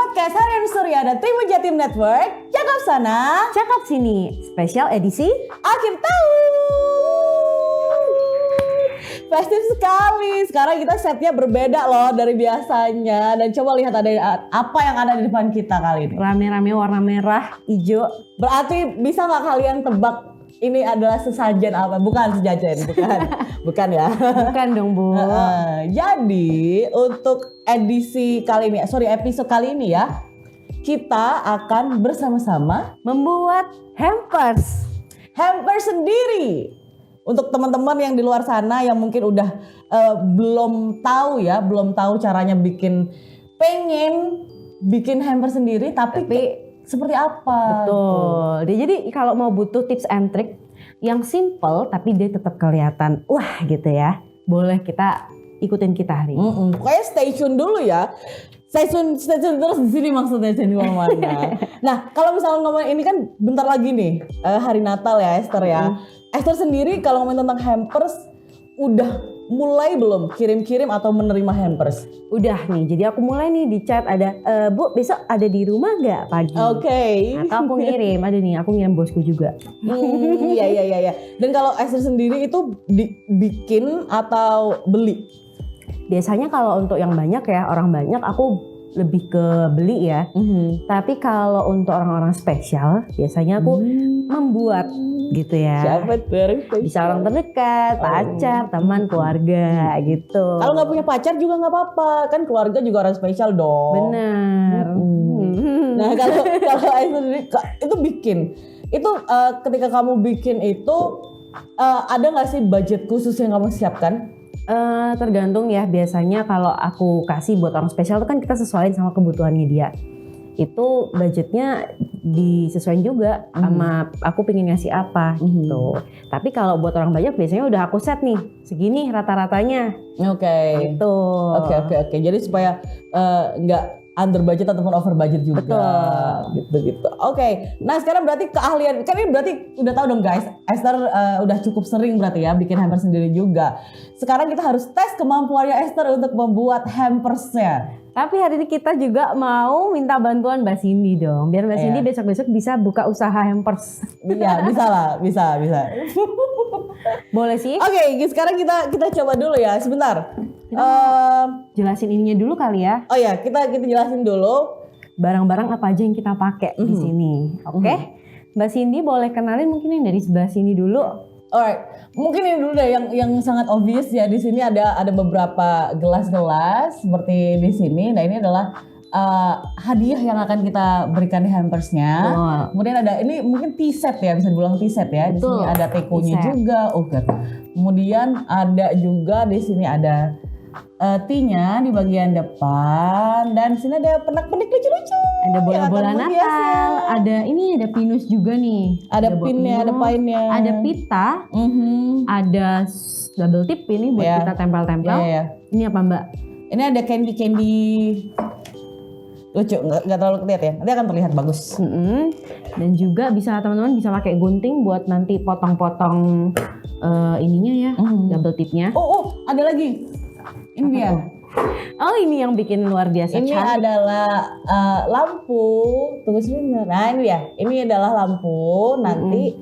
podcast Harian Surya dan Tribun Jatim Network. Cakap sana, Cakap sini, spesial edisi akhir tahun. Festif sekali. Sekarang kita setnya berbeda loh dari biasanya. Dan coba lihat ada apa yang ada di depan kita kali ini. rame-rame warna merah, hijau. Berarti bisa nggak kalian tebak ini adalah sesajen apa? Bukan sejajen, bukan. Bukan ya. Bukan dong Bu. Jadi untuk episode kali ini ya, kita akan bersama-sama Membuat hampers. hampers sendiri. Untuk teman-teman yang di luar sana yang mungkin udah belum tahu caranya pengen bikin hampers sendiri, tapi seperti apa? Betul. Jadi kalau mau butuh tips and trick yang simple tapi dia tetap kelihatan wah gitu ya, boleh ikutin kita hari ini. Pokoknya stay tune dulu ya. Stay tune terus di sini maksudnya di mana. Nah, kalau misalnya ngomong ini kan bentar lagi nih hari Natal ya Esther ya. Esther sendiri kalau ngomongin tentang hampers udah mulai belum kirim-kirim atau menerima hampers? Udah nih, jadi aku mulai nih di chat ada Bu besok ada di rumah nggak pagi? Oke. Atau aku ngirim, ada nih aku ngirim bosku juga. Iya. Dan kalau Esther sendiri itu bikin atau beli? Biasanya kalau untuk yang banyak ya, orang banyak aku lebih ke beli ya. Tapi kalau untuk orang-orang spesial, biasanya aku membuat gitu ya. Siapa tuh? Bisa orang terdekat, pacar, teman, keluarga gitu. Kalau nggak punya pacar juga nggak apa-apa, kan keluarga juga orang spesial dong. Benar. Nah kalau sendiri itu bikin, itu ketika kamu bikin itu ada nggak sih budget khusus yang kamu siapkan? Tergantung ya, biasanya kalau aku kasih buat orang spesial itu kan kita sesuaiin sama kebutuhannya dia. Itu budgetnya disesuaikan juga sama aku pengen ngasih apa gitu. Tapi kalau buat orang banyak biasanya udah aku set nih segini rata-ratanya. Oke. Gitu. Oke. Jadi supaya nggak under budget ataupun over budget juga. Betul. Gitu. Oke. Nah sekarang berarti keahlian, kan ini berarti udah tahu dong guys, Esther udah cukup sering berarti ya bikin hampers sendiri juga. Sekarang kita harus tes kemampuannya Esther untuk membuat hampersnya. Tapi hari ini kita juga mau minta bantuan Mbak Cindy dong. Biar Mbak Cindy besok-besok bisa buka usaha hampers. Iya, bisa lah, bisa. Boleh sih. Oke, sekarang kita coba dulu ya, sebentar. Jelasin ininya dulu kali ya. Oh ya, kita jelasin dulu barang-barang apa aja yang kita pakai di sini. Oke? Mbak Cindy boleh kenalin mungkin yang dari sebelah sini dulu. Alright, mungkin ini dulu deh yang sangat obvious ya. Di sini ada beberapa gelas-gelas seperti di sini. Nah ini adalah hadiah yang akan kita berikan di hampersnya. Kemudian ada ini mungkin tea set ya, bisa dibilang tea set ya. Di sini ada tekonya juga. Kemudian ada juga di sini ada tea-nya di bagian depan, dan sini ada pernak-pernik lucu-lucu. Ada bola-bola Natal, ada pinus juga nih. Ada pinnya, ada painnya. Ada pita, ada double tip ini buat kita tempel-tempel. Ini apa Mbak? Ini ada candy lucu, nggak terlalu terlihat ya. Nanti akan terlihat bagus. Dan juga bisa teman-teman bisa pakai gunting buat nanti potong-potong ininya ya, double tipnya. Ada lagi. Ini dia. Oh ini yang bikin luar biasa ini cantik. adalah lampu. Tunggu sebentar. Nah ini dia. Ini adalah lampu. Nanti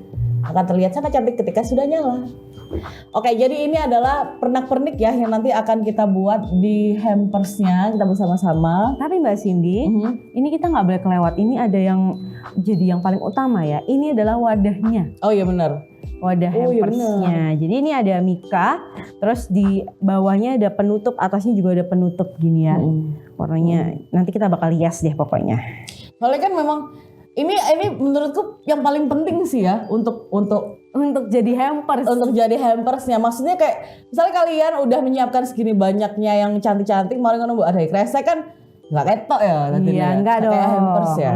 akan terlihat sangat cantik ketika sudah nyala. Oke, jadi ini adalah pernak-pernik ya yang nanti akan kita buat di hampersnya kita bersama-sama. Tapi Mbak Cindy, ini kita nggak boleh kelewat. Ini ada yang jadi yang paling utama ya. Ini adalah wadahnya. Oh iya benar. Wadah hampersnya. Jadi ini ada mika, terus di bawahnya ada penutup, atasnya juga ada penutup gini ya. Warnanya nanti kita bakal hias deh pokoknya. Soalnya kan memang ini menurutku yang paling penting sih ya untuk jadi hampers. Untuk jadi hampersnya. Maksudnya kayak misalnya kalian udah menyiapkan segini banyaknya yang cantik-cantik, malah kan ada kresek kan nggak ketok ya nanti. Iya, enggak dong. Kayak hampers ya.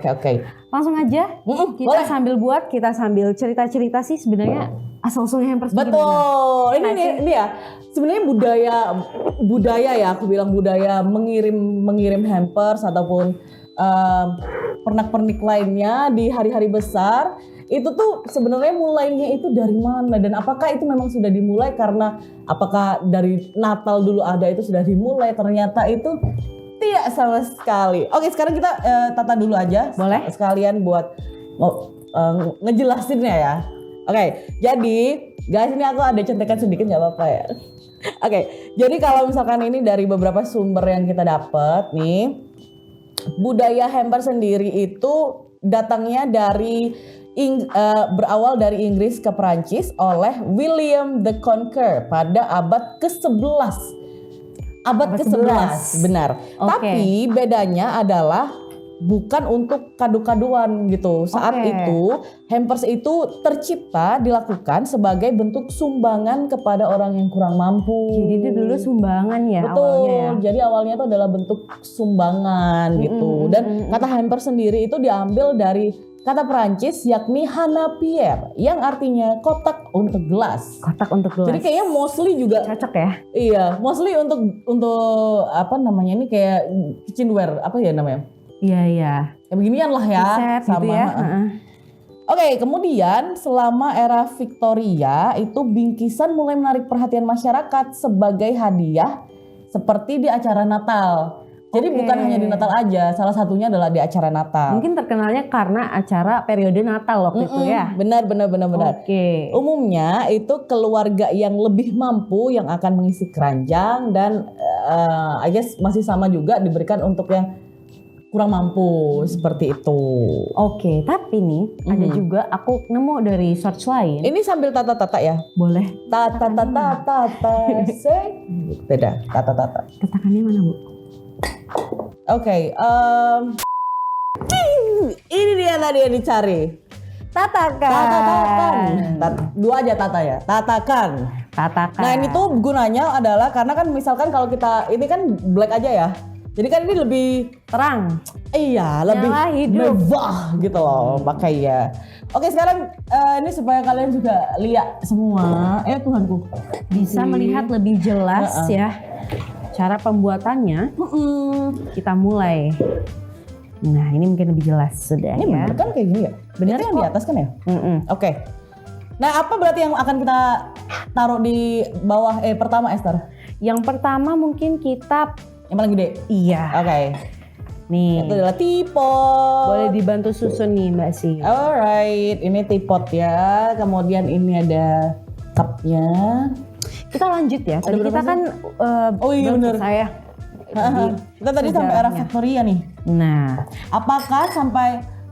Oke. Langsung aja kita boleh. Sambil buat, kita sambil cerita-cerita sih sebenarnya asal-usulnya hampers. Betul. Ini ya. Sebenarnya budaya ya, aku bilang budaya mengirim hampers ataupun pernak-pernik lainnya di hari-hari besar. Itu tuh sebenarnya mulainya itu dari mana, dan apakah itu memang sudah dimulai karena apakah dari Natal dulu ada itu sudah dimulai, ternyata itu Tidak sama sekali. Oke, sekarang kita tata dulu aja. Boleh. Sekalian buat ngejelasinnya ya. Oke, jadi guys ini aku ada contekan sedikit nggak apa-apa ya. Oke, jadi kalau misalkan ini dari beberapa sumber yang kita dapat nih, budaya hampers sendiri itu datangnya dari berawal dari Inggris ke Perancis oleh William the Conqueror pada abad ke-11. Abad ke-11, benar. Oke. Tapi bedanya adalah bukan untuk kado-kadoan gitu. Saat itu hampers itu tercipta dilakukan sebagai bentuk sumbangan kepada orang yang kurang mampu. Jadi itu dulu sumbangan ya. Betul. Awalnya ya. Jadi awalnya itu adalah bentuk sumbangan gitu. Dan kata hampers sendiri itu diambil dari kata Perancis yakni hanapier yang artinya kotak untuk gelas. Kotak untuk gelas. Jadi kayaknya mostly juga cocok ya. iya, mostly untuk apa namanya ini kayak kitchenware apa ya namanya? Iya. Ya beginian lah ya, Set sama. gitu ya. Oke, kemudian selama era Victoria itu bingkisan mulai menarik perhatian masyarakat sebagai hadiah seperti di acara Natal. Jadi bukan hanya di Natal aja, salah satunya adalah di acara Natal. Mungkin terkenalnya karena acara periode Natal waktu itu ya. Benar. Oke. Umumnya itu keluarga yang lebih mampu yang akan mengisi keranjang dan I guess masih sama juga diberikan untuk yang kurang mampu seperti itu. Oke, tapi nih ada juga aku nemu dari search lain. Ini sambil tata-tata ya. Boleh. Tata. Say. Beda. Tata. Katakannya mana, Bu? Oke. Ini dia tadi yang dicari. Tatakan. Dua aja tata ya. Tatakan. Nah ini tuh gunanya adalah karena kan misalkan kalau kita ini kan black aja ya. Jadi kan ini lebih Terang. iya, lebih Nyala hidup. mewah gitu loh pakainya. Oke sekarang ini supaya kalian juga lihat semua. Tuhanku. Bisa melihat lebih jelas ya cara pembuatannya. Kita mulai. Nah ini mungkin lebih jelas sudah Ini ya. bener kan kayak gini ya? Bener Itu yang kok. di atas kan ya? Oke. Nah apa berarti yang akan kita taruh di bawah pertama Esther? Yang pertama mungkin kita Yang paling gede? iya. Oke. Nih. Itu adalah teapot. Boleh dibantu susun nih Mbak Si. Alright, ini teapot ya. Kemudian ini ada cupnya. Kita lanjut ya. Tadi berapa kita sih? kan Oh iya, belum bener. selesai ya. Kita tadi sampai era sejarahnya. Victoria nih. Nah, Apakah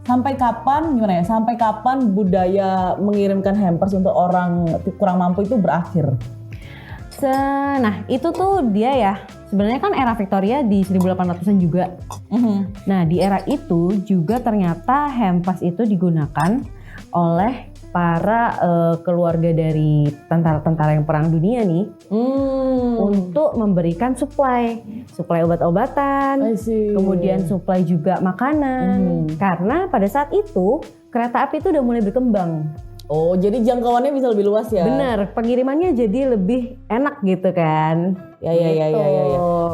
sampai kapan gimana ya? Sampai kapan budaya mengirimkan hampers untuk orang kurang mampu itu berakhir? nah itu tuh dia ya. Sebenarnya kan era Victoria di 1800-an juga. Nah di era itu juga ternyata hampers itu digunakan oleh para keluarga dari tentara-tentara yang perang dunia nih untuk memberikan supply obat-obatan, I see. kemudian supply juga makanan. Karena pada saat itu kereta api itu udah mulai berkembang. Oh, jadi jangkauannya bisa lebih luas ya? Bener, pengirimannya jadi lebih enak gitu kan. Ya.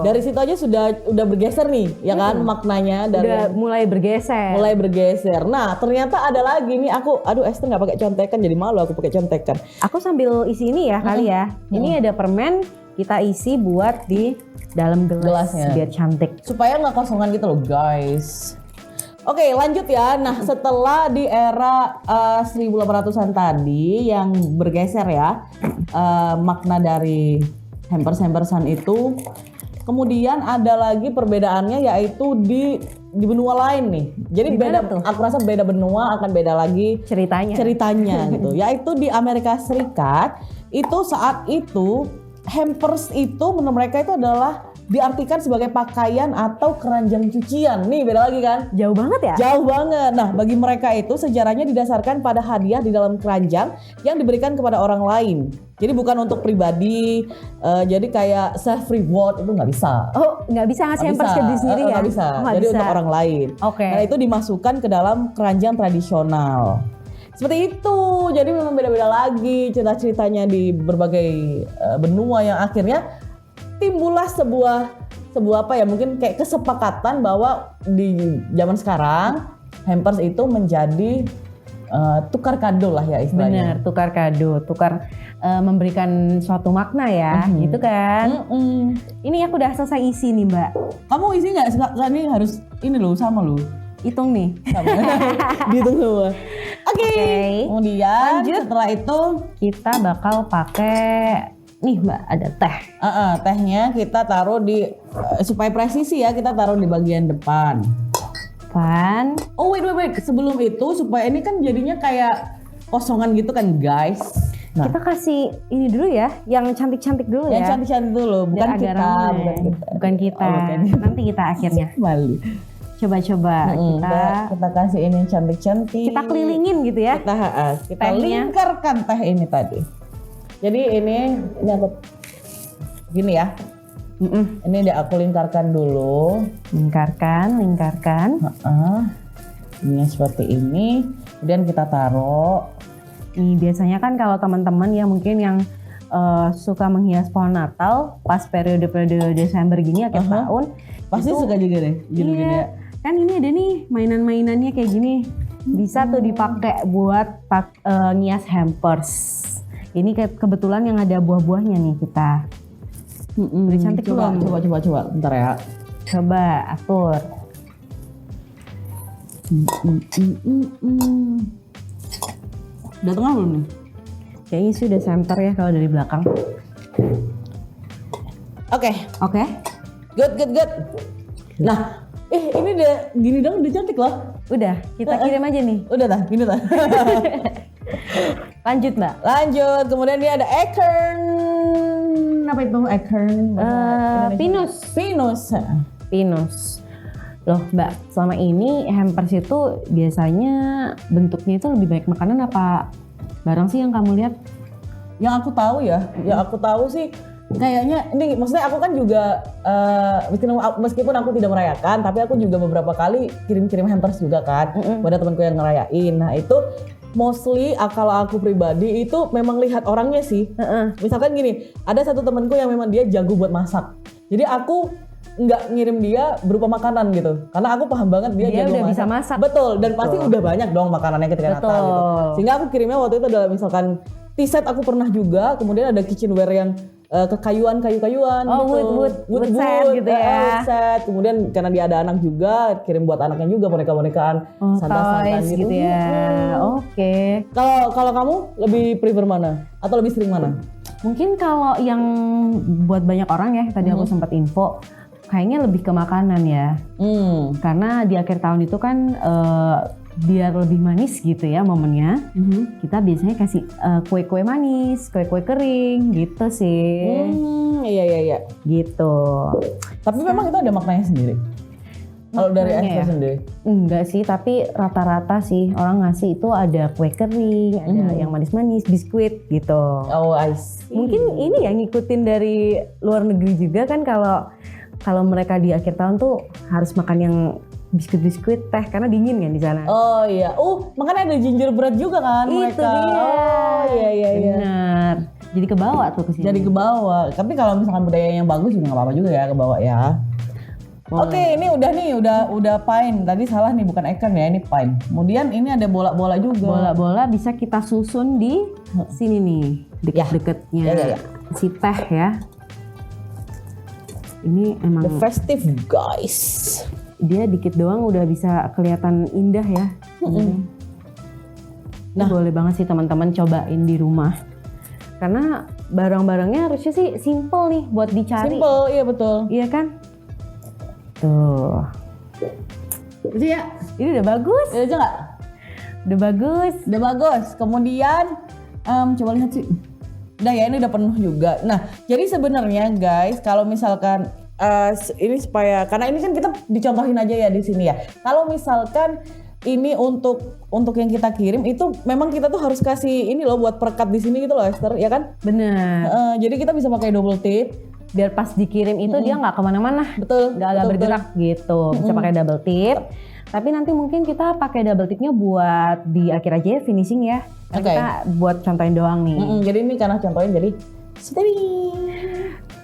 Dari situ aja udah bergeser nih, ya kan maknanya dari Udah mulai bergeser. Nah, ternyata ada lagi nih aduh Esther nggak pakai contekan jadi malu aku pakai contekan. Aku sambil isi ini ya kali ya. Ini ada permen kita isi buat di dalam Gelasnya. biar cantik. Supaya nggak kosongan gitu loh, guys. Oke, lanjut ya. Nah, setelah di era 1800-an tadi yang bergeser ya makna dari hampers-hampersan itu, kemudian ada lagi perbedaannya yaitu di benua lain nih. Jadi Dimana beda tuh? aku rasa beda benua akan beda lagi ceritanya gitu. Yaitu di Amerika Serikat itu saat itu hampers itu menurut mereka itu adalah diartikan sebagai pakaian atau keranjang cucian. Nih beda lagi kan? Jauh banget ya? Jauh banget. Nah bagi mereka itu sejarahnya didasarkan pada hadiah di dalam keranjang yang diberikan kepada orang lain. Jadi bukan untuk pribadi, jadi kayak self reward itu nggak bisa. Oh, nggak bisa ngasih hampers ke diri sendiri ya? Nggak bisa. Oh, nggak Jadi bisa. untuk orang lain. Oke. Nah itu dimasukkan ke dalam keranjang tradisional. Seperti itu. Jadi memang beda-beda lagi cerita-ceritanya di berbagai benua yang akhirnya timbullah sebuah apa ya mungkin kayak kesepakatan bahwa di zaman sekarang hampers itu menjadi tukar kado lah ya istilahnya. Bener, tukar kado, memberikan suatu makna ya, gitu kan. Ini aku udah selesai isi nih Mbak. Kamu isi nggak? Ini harus ini loh sama loh. Hitung nih. Sama. Dihitung semua. Oke. Kemudian Lanjut. setelah itu Kita bakal pakai nih Mbak, ada teh. tehnya kita taruh di supaya presisi ya, kita taruh di bagian depan. Oh wait. Sebelum itu supaya ini kan jadinya kayak kosongan gitu kan guys. Nah, Kita kasih ini dulu ya, yang cantik-cantik dulu yang ya. cantik-cantik dulu, bukan Biar agak kita, ramai. bukan kita. Oh, bukan. Nanti kita akhirnya. Malu. Coba-coba Kita kasih ini yang cantik-cantik. kita kelilingin gitu ya. Kita Tehnya. lingkarkan teh ini tadi. Jadi ini aku gini ya. Ini dia aku lingkarkan dulu. Lingkarkan. Ini seperti ini. Kemudian kita taruh. Nih biasanya kan kalau teman-teman ya mungkin yang suka menghias pohon Natal pas periode-periode Desember gini akhir tahun. Pasti itu- suka juga deh gini-gini ya. Kan ini ada nih mainan-mainannya kayak gini. Bisa tuh dipakai buat ngias hampers. Ini kebetulan yang ada buah-buahnya nih kita. Udah cantik Coba, belum? coba. Bentar ya. Coba atur. Udah tengah belum nih? Kayaknya sih udah center ya kalau dari belakang. Oke. Oke. Good. Nah, ini udah gini dong, udah cantik loh. Udah, kita kirim aja nih. Udah dah, gini dah. Lanjut Mbak. Lanjut, kemudian dia ada acorn. Apa itu acorn? Pinus. Loh Mbak, selama ini hampers itu biasanya bentuknya itu lebih baik makanan apa barang sih yang kamu lihat? Yang aku tahu sih kayaknya ini, maksudnya aku kan juga meskipun aku tidak merayakan, tapi aku juga beberapa kali kirim-kirim hampers juga kan pada temanku yang ngerayain. Nah itu mostly kalau aku pribadi itu memang lihat orangnya sih. Misalkan gini, ada satu temanku yang memang dia jago buat masak. Jadi aku nggak ngirim dia berupa makanan gitu, karena aku paham banget dia jago udah bisa masak. Betul, dan pasti udah banyak dong makanannya ketika Natal gitu. Sehingga aku kirimnya waktu itu adalah misalkan tea set aku pernah juga, kemudian ada kitchenware yang kayu-kayuan wood set gitu ya. Wood set. Kemudian karena dia ada anak juga, kirim buat anaknya juga boneka-bonekaan santai-santai Toys gitu ya. Oke. Kalau kamu lebih prefer mana atau lebih sering mana? Mungkin kalau yang buat banyak orang ya, tadi aku sempat info, kayaknya lebih ke makanan ya. Karena di akhir tahun itu kan biar lebih manis gitu ya momennya, kita biasanya kasih kue-kue manis, kue-kue kering gitu sih. Iya. Gitu. Tapi memang itu ada maknanya sendiri. Kalau dari Maknanya Esther ya? sendiri? Enggak sih, tapi rata-rata sih orang ngasih itu ada kue kering, ada yang manis-manis, biskuit gitu. Oh, I see. Mungkin ini yang ngikutin dari luar negeri juga kan, kalau mereka di akhir tahun tuh harus makan yang biskuit-biskuit teh karena dingin kan di sana. Oh iya. Makanya ada gingerbread juga kan mereka. Itu dia. Oh iya. Benar. Jadi kebawa tuh ke sini. Jadi ke bawah. Tapi kalau misalkan budaya yang bagus juga nggak apa-apa juga ya ke bawah ya. Oke, ini udah pine. Tadi salah nih, bukan acorn ya, ini pine. Kemudian ini ada bola-bola juga. Bola-bola bisa kita susun di sini nih, deket-deketnya Ya. si teh ya. Ini emang The festive guys. dia dikit doang udah bisa kelihatan indah ya. Nah, boleh banget sih teman-teman cobain di rumah. Karena barang-barangnya harusnya sih simple nih buat dicari. Simple, iya betul. Iya kan? Tuh. Itu ya. Ini udah bagus. Udah aja nggak? Udah bagus. Udah bagus. Kemudian coba lihat sih. Udah ya, ini udah penuh juga. Nah, jadi sebenarnya guys, kalau misalkan ini supaya, karena ini kan kita dicontohin aja ya di sini ya. Kalau misalkan ini untuk yang kita kirim itu memang kita tuh harus kasih ini loh buat perekat di sini gitu loh Esther, ya kan? Bener. Jadi kita bisa pakai double tip. Biar pas dikirim itu dia nggak kemana-mana. Betul. Nggak agak bergerak gitu. Bisa pakai double tip. Tapi nanti mungkin kita pakai double tipnya buat di akhir aja ya, finishing ya. Nah, Oke. kita buat contohin doang nih. Jadi ini karena contohin jadi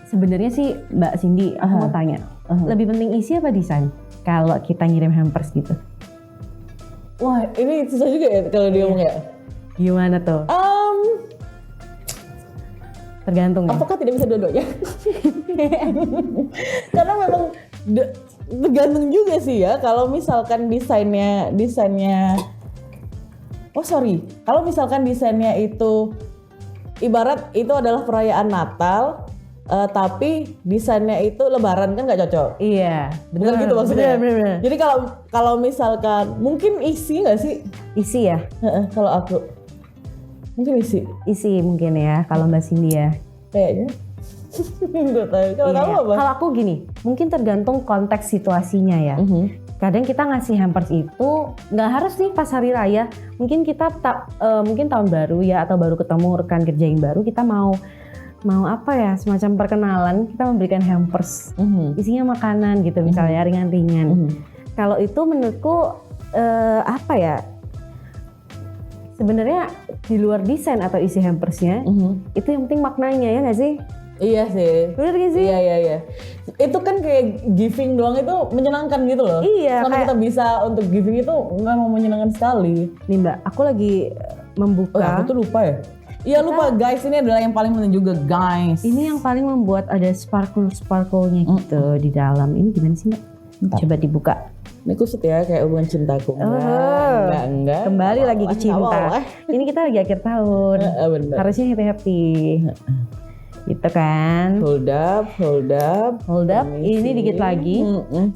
Sebenarnya sih Mbak Cindy, aku mau tanya, lebih penting isi apa desain kalau kita ngirim hampers gitu? Wah, ini susah juga ya kalau dia ngomong ya. Gimana tuh? Tergantung ya. Apakah tidak bisa dua-duanya? Karena memang tergantung juga sih ya. Kalau misalkan desainnya, kalau misalkan desainnya itu ibarat itu adalah perayaan Natal, tapi desainnya itu Lebaran kan nggak cocok. Iya, Benar gitu maksudnya. Bener. Jadi kalau misalkan mungkin isi nggak sih? Isi ya? Kalau aku mungkin isi Mungkin ya kalau Mbak Cindy ya. kayaknya. Nggak tahu. Kalau kamu apa? Kalau aku gini, mungkin tergantung konteks situasinya ya. Kadang kita ngasih hampers itu nggak harus nih pas hari raya. Mungkin kita mungkin tahun baru ya, atau baru ketemu rekan kerja yang baru, kita mau apa ya, semacam perkenalan, kita memberikan hampers. Isinya makanan gitu misalnya, ringan-ringan. Kalau itu menurutku apa ya? Sebenarnya di luar desain atau isi hampersnya, itu yang penting maknanya ya nggak sih? Iya sih. Bener gak sih? Iya. Itu kan kayak giving doang itu menyenangkan gitu loh. Iya. Selama kita bisa untuk giving itu memang menyenangkan sekali. Nih Mbak, aku lagi membuka. Aku tuh lupa ya. Iya lupa guys, ini adalah yang paling penting juga guys. Ini yang paling membuat ada sparkle-nya gitu di dalam. Ini gimana sih Mbak? Bentar. Coba dibuka. Ini kusut ya kayak hubungan cintaku. Enggak. Kembali lagi ke cinta. Ini kita lagi akhir tahun. Bener. Harusnya happy. Gitu kan. Hold up. Ini dikit lagi.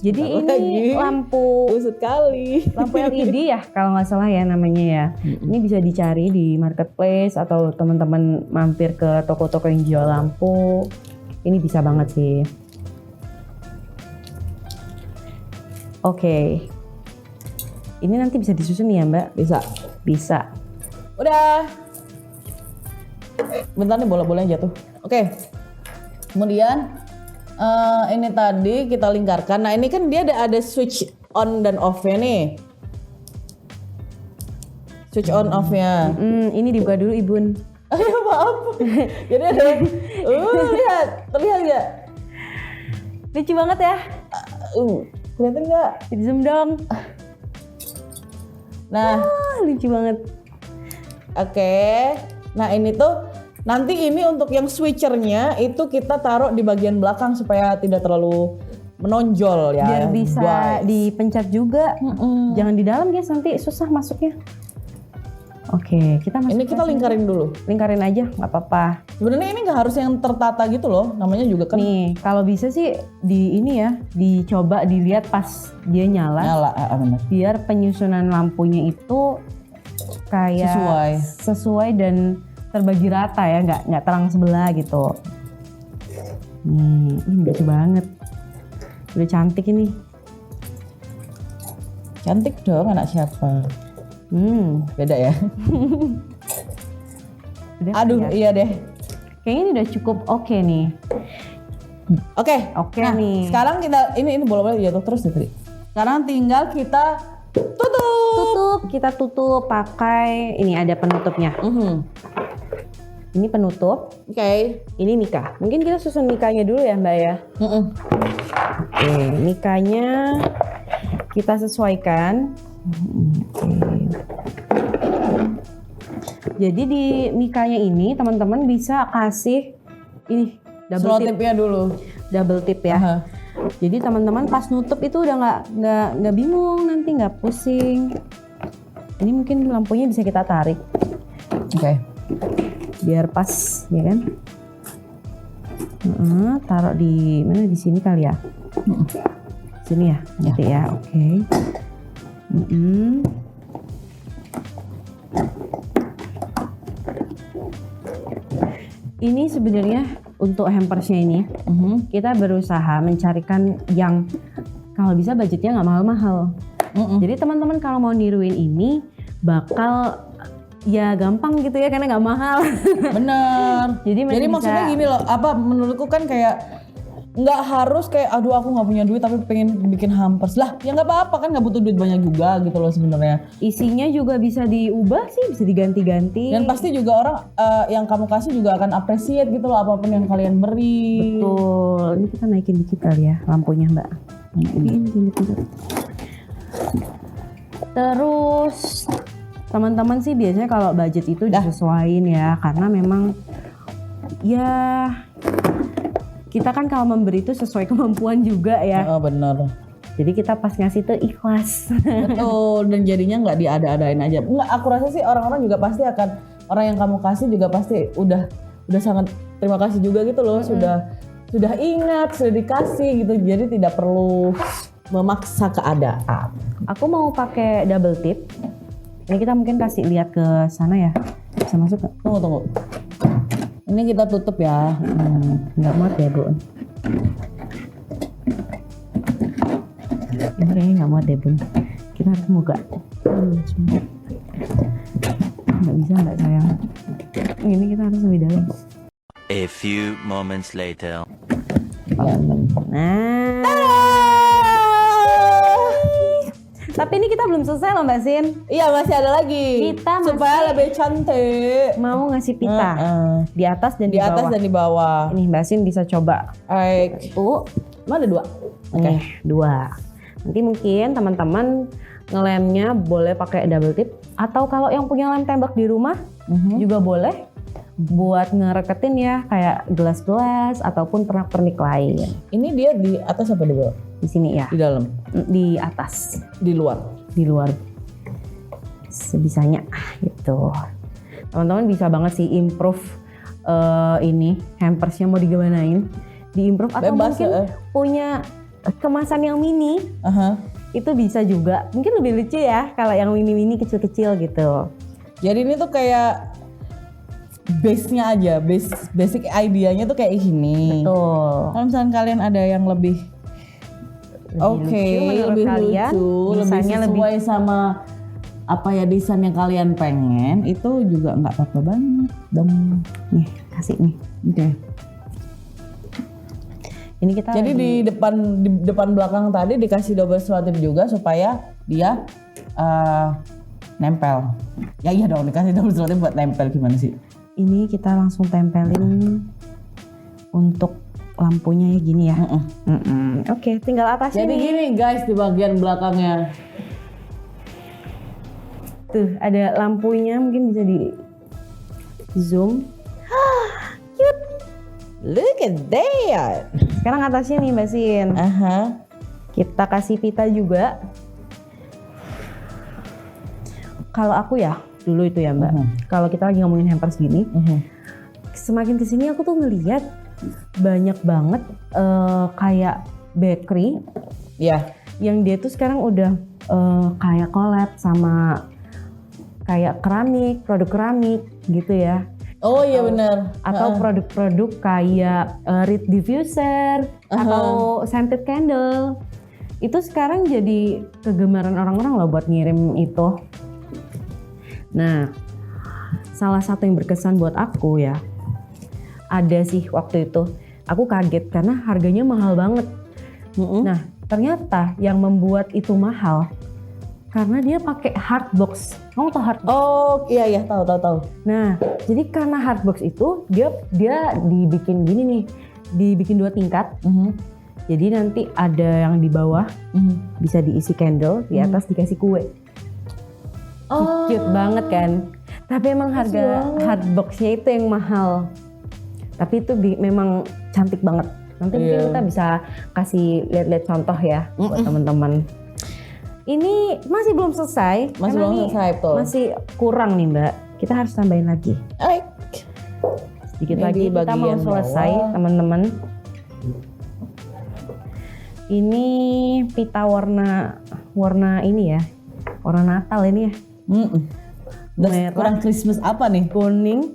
Jadi ini lampu kusut kali. Lampu LED ya kalau nggak salah ya namanya ya. Ini bisa dicari di marketplace atau teman-teman mampir ke toko-toko yang jual lampu. Ini bisa banget sih. Oke. Ini nanti bisa disusun ya Mbak? Bisa. Udah. Bentar nih bola-bolanya jatuh. Oke. Kemudian ini tadi kita lingkarkan. Nah ini kan dia ada switch on dan off-nya nih. Switch on off-nya. Ini dibuka dulu Ibun. Ayo maaf. Jadi ada. Lihat. Terlihat nggak? Lucu banget ya. Kelihatan nggak? Di zoom dong. Nah. Lucu banget. Oke. Nah ini tuh. Nanti ini untuk yang switchernya itu kita taruh di bagian belakang supaya tidak terlalu menonjol ya. Biar bisa guys. dipencet juga. Jangan di dalam guys, nanti susah masuknya. Oke, kita masuk. Ini kita lingkarin dulu. Lingkarin aja, nggak apa-apa. Sebenarnya ini nggak harus yang tertata gitu loh, namanya juga kan. Nih, kalau bisa sih di ini ya, dicoba dilihat pas dia nyala. Benar. Biar penyusunan lampunya itu kayak sesuai dan terbagi rata ya, nggak terang sebelah gitu. Nih, ini lucu banget. Udah cantik ini. Cantik dong anak siapa? Beda ya. Aduh, iya deh. Kayaknya ini udah cukup oke nih. Oke nah, nih. Sekarang kita ini bola-bola jatuh terus deh tadi. Sekarang tinggal kita tutup. Kita tutup pakai ini ada penutupnya. Ini penutup. Oke. Ini mika. Mungkin kita susun mikanya dulu ya Mbak ya. Oke, mikanya kita sesuaikan. Jadi di mikanya ini teman-teman bisa kasih ini double tip-nya dulu. Double tip ya. Jadi teman-teman pas nutup itu udah nggak bingung, nanti nggak pusing. Ini mungkin lampunya bisa kita tarik. Oke. Biar pas ya kan. Taruh di mana, di sini kali ya. Sini ya, nanti ya. Oke. Ini sebenarnya untuk hampersnya ini kita berusaha mencarikan yang kalau bisa budgetnya nggak mahal-mahal. Jadi teman-teman kalau mau niruin ini bakal ya gampang gitu ya karena nggak mahal. Bener. Jadi maksudnya gini loh, apa menurutku kan kayak nggak harus kayak aduh aku nggak punya duit tapi pengen bikin hampers lah, ya nggak apa-apa kan, nggak butuh duit banyak juga gitu loh sebenarnya. Isinya juga bisa diubah sih, bisa diganti-ganti. Dan pasti juga orang yang kamu kasih juga akan appreciate gitu loh apapun yang kalian beri. Betul. Ini kita naikin dikit kali ya lampunya Mbak. Ini. Terus teman-teman sih biasanya kalau budget itu disesuaiin ya, karena memang ya kita kan kalau memberi itu sesuai kemampuan juga ya. Oh bener. Jadi kita pas ngasih tuh ikhlas. Betul, dan jadinya nggak diada-adain aja. Enggak, aku rasa sih orang-orang juga pasti akan, orang yang kamu kasih juga pasti udah sangat terima kasih juga gitu loh, sudah ingat, sudah dikasih gitu. Jadi tidak perlu memaksa keadaan. Aku mau pakai double tip. Ini kita mungkin kasih lihat ke sana ya. Bisa masuk nggak? Tunggu. Ini kita tutup ya. Nggak muat ya, Bu. Ini kayaknya nggak muat deh, Bun. Kita harus buka. Nggak bisa, nggak sayang. Ini kita harus lebih dalam. A few moments later. Nah. Tapi ini kita belum selesai loh Mbak Sin. Iya, masih ada lagi. Kita supaya lebih cantik. Mau ngasih pita di atas dan di bawah. Di atas dan di bawah. Ini Mbak Sin bisa coba. Baik. Mana ada 2? Oke, 2. Nanti mungkin teman-teman ngelemnya boleh pakai double tip, atau kalau yang punya lem tembak di rumah juga boleh buat ngereketin ya, kayak gelas-gelas ataupun pernak-pernik lain. Ini dia di atas apa di bawah? Di sini ya. Di dalam. Di atas. Di luar. Di luar. Sebisanya gitu. Teman-teman bisa banget sih improve ini hampersnya mau digimanain. Diimprove atau Bebas, mungkin punya kemasan yang mini. Itu bisa juga. Mungkin lebih lucu ya kalau yang mini-mini kecil-kecil gitu. Jadi ini tuh kayak base-nya aja, basic idea-nya tuh kayak gini. Betul. Kalau misalnya kalian ada yang lebih lebih kalian, lucu, lebih sesuai sama apa ya desain yang kalian pengen, itu juga nggak apa-apa banget dong. Nih, kasih nih. Oke. Ini kita jadi di depan belakang tadi dikasih double selotip juga supaya dia nempel. Ya iya dong, dikasih double selotip buat nempel, gimana sih? Ini kita langsung tempelin untuk lampunya ya gini ya. Oke, tinggal atasnya. Jadi gini guys, di bagian belakangnya. Tuh ada lampunya, mungkin bisa di zoom. Cute. Look at that. Sekarang atasnya nih Mbak Sin. Kita kasih pita juga. Kalau aku ya dulu itu ya Mbak. Kalau kita lagi ngomongin hampers gini, semakin kesini aku tuh ngelihat banyak banget kayak bakery, yang dia tuh sekarang udah kayak collab sama kayak keramik, produk keramik gitu ya. Oh iya benar. Atau produk-produk kayak reed diffuser atau scented candle. Itu sekarang jadi kegemaran orang-orang loh buat ngirim itu. Nah, salah satu yang berkesan buat aku ya, ada sih waktu itu aku kaget karena harganya mahal banget. Nah, ternyata yang membuat itu mahal karena dia pakai hardbox. Kamu tahu hardbox? Oh iya tahu. Nah, jadi karena hardbox itu dia dibikin gini nih, dibikin 2 tingkat. Jadi nanti ada yang di bawah bisa diisi candle, di atas dikasih kue. Cute banget kan? Tapi emang harga hardboxnya itu yang mahal. Tapi itu memang cantik banget. Nanti mungkin kita bisa kasih lihat-lihat contoh ya buat teman-teman. Ini masih belum selesai. Masih kurang nih Mbak. Kita harus tambahin lagi. Sedikit lagi kita mau selesai teman-teman. Ini pita warna ini ya. Warna Natal ini ya. Merah. Kurang Christmas apa nih? Kuning,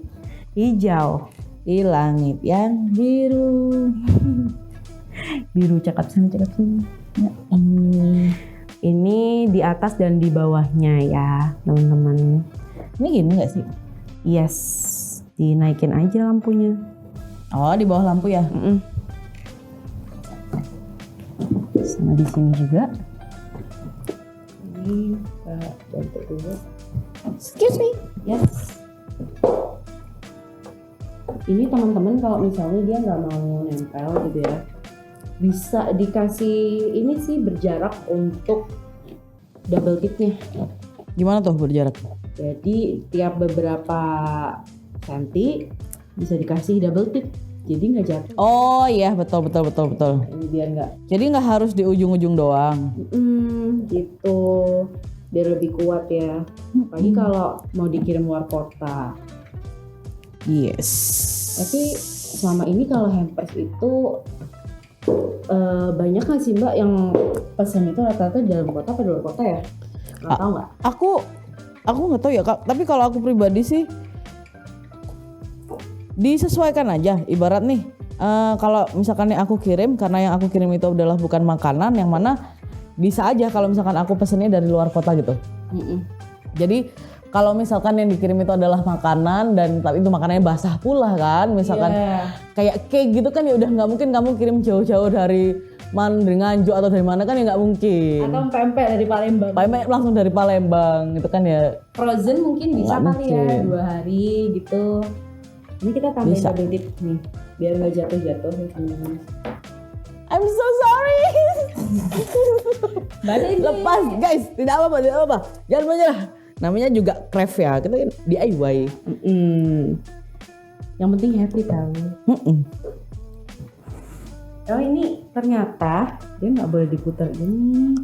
hijau. Di langit yang biru. Biru cakep sini. Ini di atas dan di bawahnya ya teman-teman. Ini gini nggak sih? Yes, dinaikin aja lampunya. Oh di bawah lampu ya? Sama di sini juga. Ini bentuk dulu. Excuse me. Yes. Ini teman-teman kalau misalnya dia nggak mau nempel gitu ya, bisa dikasih ini sih berjarak untuk double tipnya. Gimana tuh berjarak? Jadi tiap beberapa senti bisa dikasih double tip. Jadi nggak jatuh. Oh iya, betul. Ini biar nggak. Jadi nggak harus di ujung-ujung doang. Gitu. Biar lebih kuat ya. Apalagi kalau mau dikirim luar kota. Yes. Tapi selama ini kalau hampers itu banyak nggak sih Mbak yang pesan itu rata-rata di dalam kota atau di luar kota ya? Nggak tahu nggak? Aku nggak tahu ya Kak. Tapi kalau aku pribadi sih disesuaikan aja. Ibarat nih, kalau misalkan yang aku kirim, karena yang aku kirim itu adalah bukan makanan, yang mana bisa aja kalau misalkan aku pesennya dari luar kota gitu. Jadi kalau misalkan yang dikirim itu adalah makanan dan tapi itu makanannya basah pula kan, misalkan kayak cake gitu kan ya udah nggak mungkin kamu kirim jauh-jauh dari Nganjuk atau dari mana kan ya nggak mungkin. Atau pempek dari Palembang. Pempek langsung dari Palembang gitu kan ya. Frozen mungkin bisa Nggak kali ya mungkin. 2 hari gitu. Ini kita tambahin Bisa. double tip nih biar nggak jatuh-jatuh nih teman-teman. I'm so sorry. Baca ini. Lepas guys, tidak apa-apa. Jangan menyerah. Namanya juga craft ya, kita kan DIY. Yang penting happy tahu. Oh ini ternyata dia nggak boleh diputar gini.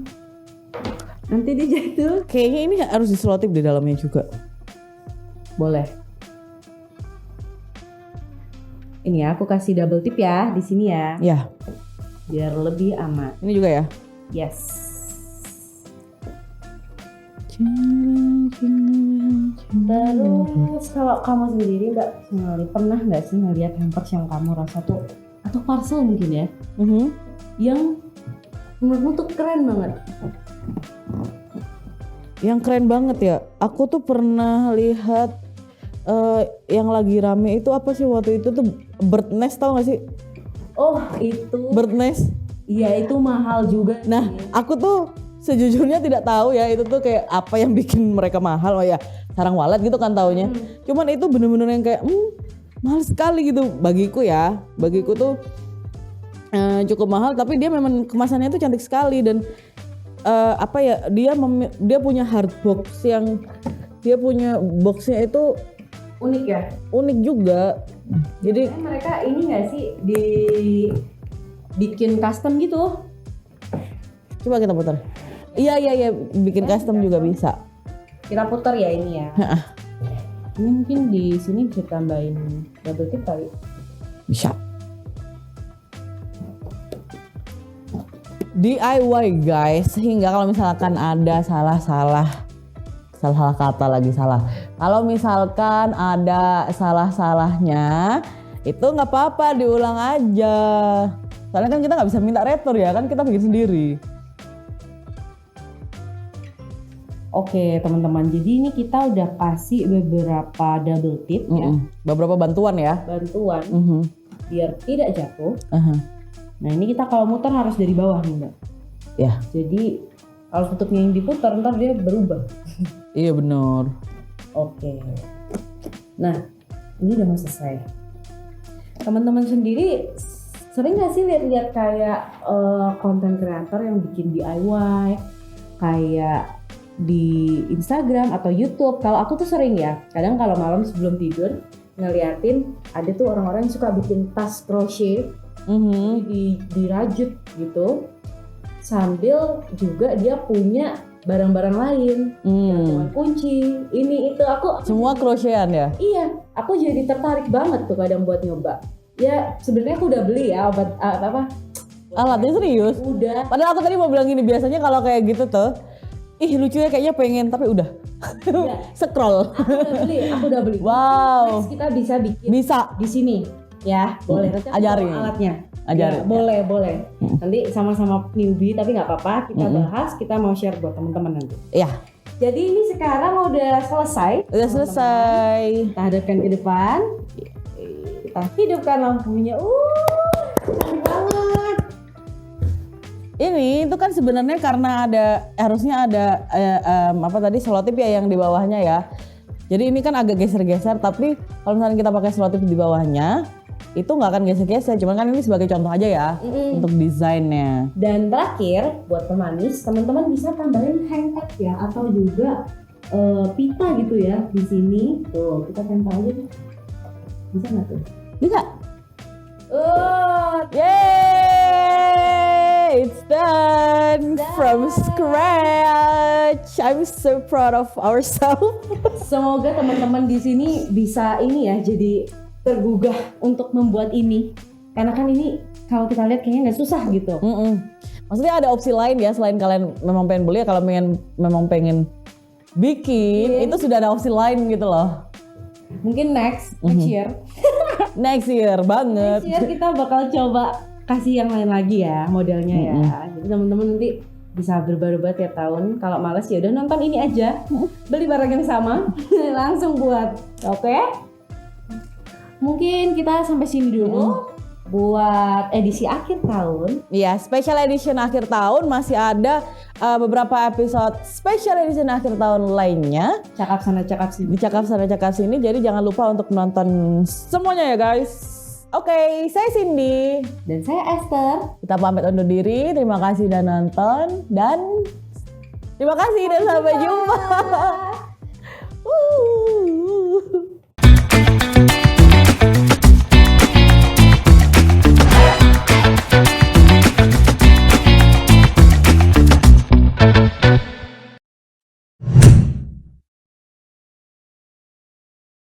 Nanti dia jatuh. Kayaknya ini harus diselotip di dalamnya juga. Boleh. Ini ya, aku kasih double tip ya di sini ya, Ya, biar lebih aman. ini juga ya. Yes. Terus kalau kamu sendiri pernah nggak sih ngeliat hampers yang kamu rasa tuh atau parcel mungkin ya yang menurutmu tuh keren banget? Yang keren banget ya. Aku tuh pernah lihat yang lagi rame itu apa sih waktu itu tuh bird nest, tau gak sih? Oh itu. Bird nest. Iya itu mahal juga. Nah, aku tuh sejujurnya tidak tahu ya itu tuh kayak apa yang bikin mereka mahal. Oh ya, sarang walet gitu kan taunya. Cuman itu bener-bener yang kayak mahal sekali gitu bagiku ya. Bagiku tuh cukup mahal, tapi dia memang kemasannya tuh cantik sekali dan apa ya, dia punya hard box yang dia punya boxnya itu Unik ya. unik juga. Jadi Mereka ini nggak sih bikin custom gitu? coba kita putar. Iya, bikin custom juga bisa. Kita putar ya ini ya. Ini mungkin di sini bisa tambahin double tip kali. Bisa. DIY guys, sehingga kalau misalkan ada salah kata lagi salah. Kalau misalkan ada salah-salahnya, itu nggak apa-apa, diulang aja. Soalnya kan kita nggak bisa minta retur ya, kan kita bikin sendiri. Oke teman-teman, jadi ini kita udah kasih beberapa double tip ya, Beberapa bantuan ya. bantuan biar tidak jatuh. Nah ini kita kalau muter harus dari bawah nih Mbak. Ya. Jadi kalau tutupnya yang diputar ntar dia berubah. Iya benar. Oke. Nah ini udah mau selesai. Teman-teman sendiri sering gak sih lihat-lihat kayak konten kreator yang bikin DIY kayak di Instagram atau YouTube? Kalau aku tuh sering ya, kadang kalau malam sebelum tidur ngeliatin ada tuh orang-orang yang suka bikin tas crochet, dirajut gitu, sambil juga dia punya barang-barang lain, gantungan kunci, ini itu. Aku Semua krochetan ya? iya, aku jadi tertarik banget tuh kadang buat nyoba. Ya sebenarnya aku udah beli ya obat Alatnya serius? udah. Padahal aku tadi mau bilang gini, biasanya kalau kayak gitu tuh, ih lucunya kayaknya pengen, tapi udah scroll. Aku udah beli. Wow. Next kita bisa bikin Bisa. di sini ya, boleh. Nanti aku Ajarin. bawa alatnya. Ajarin. Ya, boleh. Nanti sama-sama newbie tapi nggak apa-apa, kita bahas, kita mau share buat teman-teman nanti. Iya, Jadi ini sekarang udah selesai. udah selesai. Kita hadapkan ke depan. Kita hidupkan lampunya. Cantik banget. Ini itu kan sebenarnya karena harusnya ada apa tadi selotip ya yang di bawahnya ya. Jadi ini kan agak geser-geser, tapi kalau misalnya kita pakai selotip di bawahnya, itu nggak akan gesek-gesek. Cuman kan ini sebagai contoh aja ya untuk desainnya. Dan terakhir buat pemanis, teman-teman bisa tambahin hang tag ya atau juga pita gitu ya di sini. Tuh kita tempel aja tuh. Bisa nggak tuh? Bisa. Yay! It's done from scratch. I'm so proud of ourselves. Semoga teman-teman di sini bisa ini ya, jadi tergugah untuk membuat ini. Karena kan ini kalau kita lihat kayaknya nggak susah gitu. Maksudnya ada opsi lain ya selain kalian memang pengen beli, kalau memang pengen bikin, itu sudah ada opsi lain gitu loh. Mungkin next year. Next year banget. Next year kita bakal coba kasih yang lain lagi ya modelnya ya. Jadi teman-teman nanti bisa berubah-ubah tiap tahun. Kalau males ya udah nonton ini aja. Beli barang yang sama, langsung buat. Oke? Mungkin kita sampai sini dulu buat edisi akhir tahun. Iya, special edition akhir tahun masih ada beberapa episode special edition akhir tahun lainnya. Cakap sana cakap sini. Di cakap sana cakap sini. Jadi jangan lupa untuk menonton semuanya ya guys. Oke, saya Cindy. Dan saya Esther. Kita pamit undur diri. Terima kasih udah nonton dan terima kasih dan sampai jumpa.